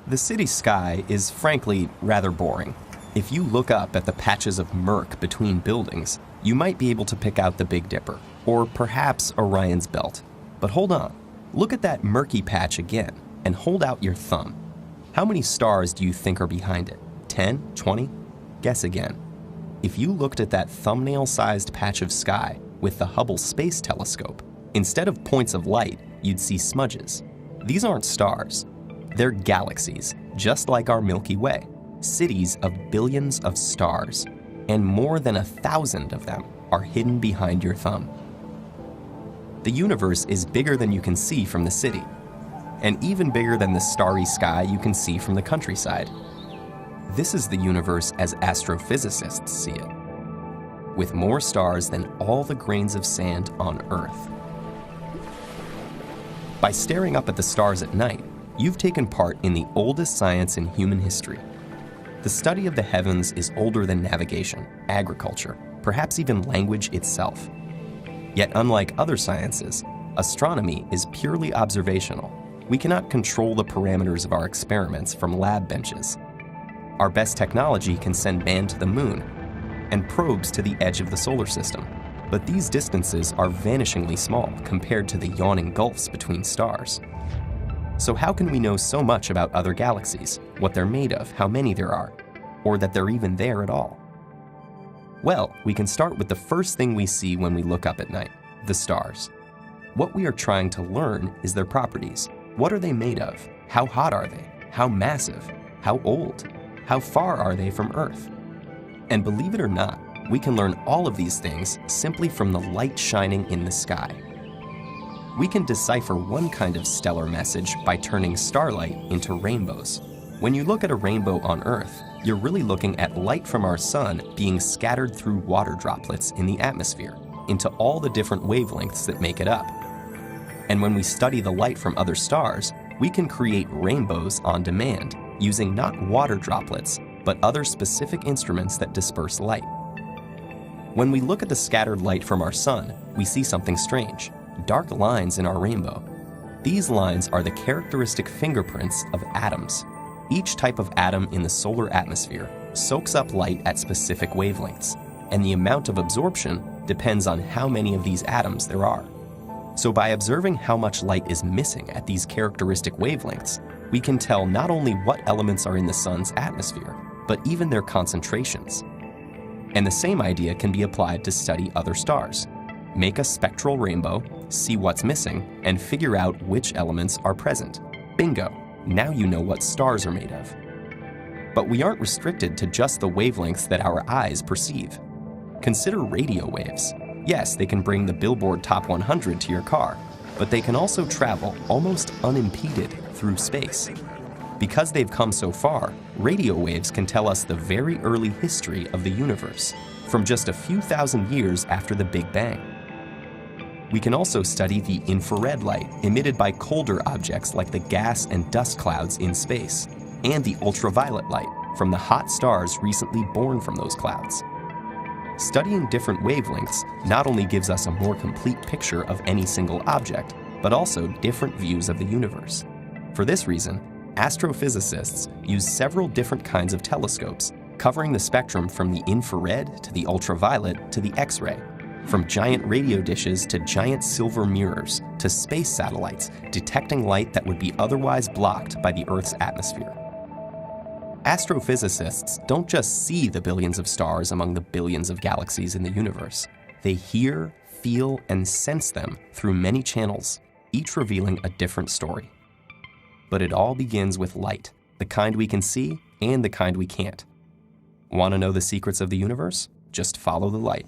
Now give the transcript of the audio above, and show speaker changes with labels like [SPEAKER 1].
[SPEAKER 1] The city sky is frankly rather boring. If you look up at the patches of murk between buildings, you might be able to pick out the Big Dipper, or perhaps Orion's Belt. But hold on, look at that murky patch again, and hold out your thumb. How many stars do you think are behind it? 10? 20? Guess again. If you looked at that thumbnail-sized patch of sky with the Hubble Space Telescope, instead of points of light, you'd see smudges. These aren't stars. They're galaxies, just like our Milky Way, cities of billions of stars, and more than 1,000 of them are hidden behind your thumb. The universe is bigger than you can see from the city, and even bigger than the starry sky you can see from the countryside. This is the universe as astrophysicists see it, with more stars than all the grains of sand on Earth. By staring up at the stars at night, you've taken part in the oldest science in human history. The study of the heavens is older than navigation, agriculture, perhaps even language itself. Yet unlike other sciences, astronomy is purely observational. We cannot control the parameters of our experiments from lab benches. Our best technology can send man to the moon and probes to the edge of the solar system. But these distances are vanishingly small compared to the yawning gulfs between stars. So how can we know so much about other galaxies, what they're made of, how many there are, or that they're even there at all? Well, we can start with the first thing we see when we look up at night, the stars. What we are trying to learn is their properties. What are they made of? How hot are they? How massive? How old? How far are they from Earth? And believe it or not, we can learn all of these things simply from the light shining in the sky. We can decipher one kind of stellar message by turning starlight into rainbows. When you look at a rainbow on Earth, you're really looking at light from our sun being scattered through water droplets in the atmosphere into all the different wavelengths that make it up. And when we study the light from other stars, we can create rainbows on demand using not water droplets, but other specific instruments that disperse light. When we look at the scattered light from our sun, we see something strange. Dark lines in our rainbow. These lines are the characteristic fingerprints of atoms. Each type of atom in the solar atmosphere soaks up light at specific wavelengths, and the amount of absorption depends on how many of these atoms there are. So by observing how much light is missing at these characteristic wavelengths, we can tell not only what elements are in the sun's atmosphere, but even their concentrations. And the same idea can be applied to study other stars. Make a spectral rainbow, see what's missing, and figure out which elements are present. Bingo! Now you know what stars are made of. But we aren't restricted to just the wavelengths that our eyes perceive. Consider radio waves. Yes, they can bring the Billboard Top 100 to your car, but they can also travel almost unimpeded through space. Because they've come so far, radio waves can tell us the very early history of the universe, from just a few thousand years after the Big Bang. We can also study the infrared light emitted by colder objects like the gas and dust clouds in space, and the ultraviolet light from the hot stars recently born from those clouds. Studying different wavelengths not only gives us a more complete picture of any single object, but also different views of the universe. For this reason, astrophysicists use several different kinds of telescopes, covering the spectrum from the infrared to the ultraviolet to the X-ray, from giant radio dishes to giant silver mirrors to space satellites detecting light that would be otherwise blocked by the Earth's atmosphere. Astrophysicists don't just see the billions of stars among the billions of galaxies in the universe. They hear, feel, and sense them through many channels, each revealing a different story. But it all begins with light, the kind we can see and the kind we can't. Want to know the secrets of the universe? Just follow the light.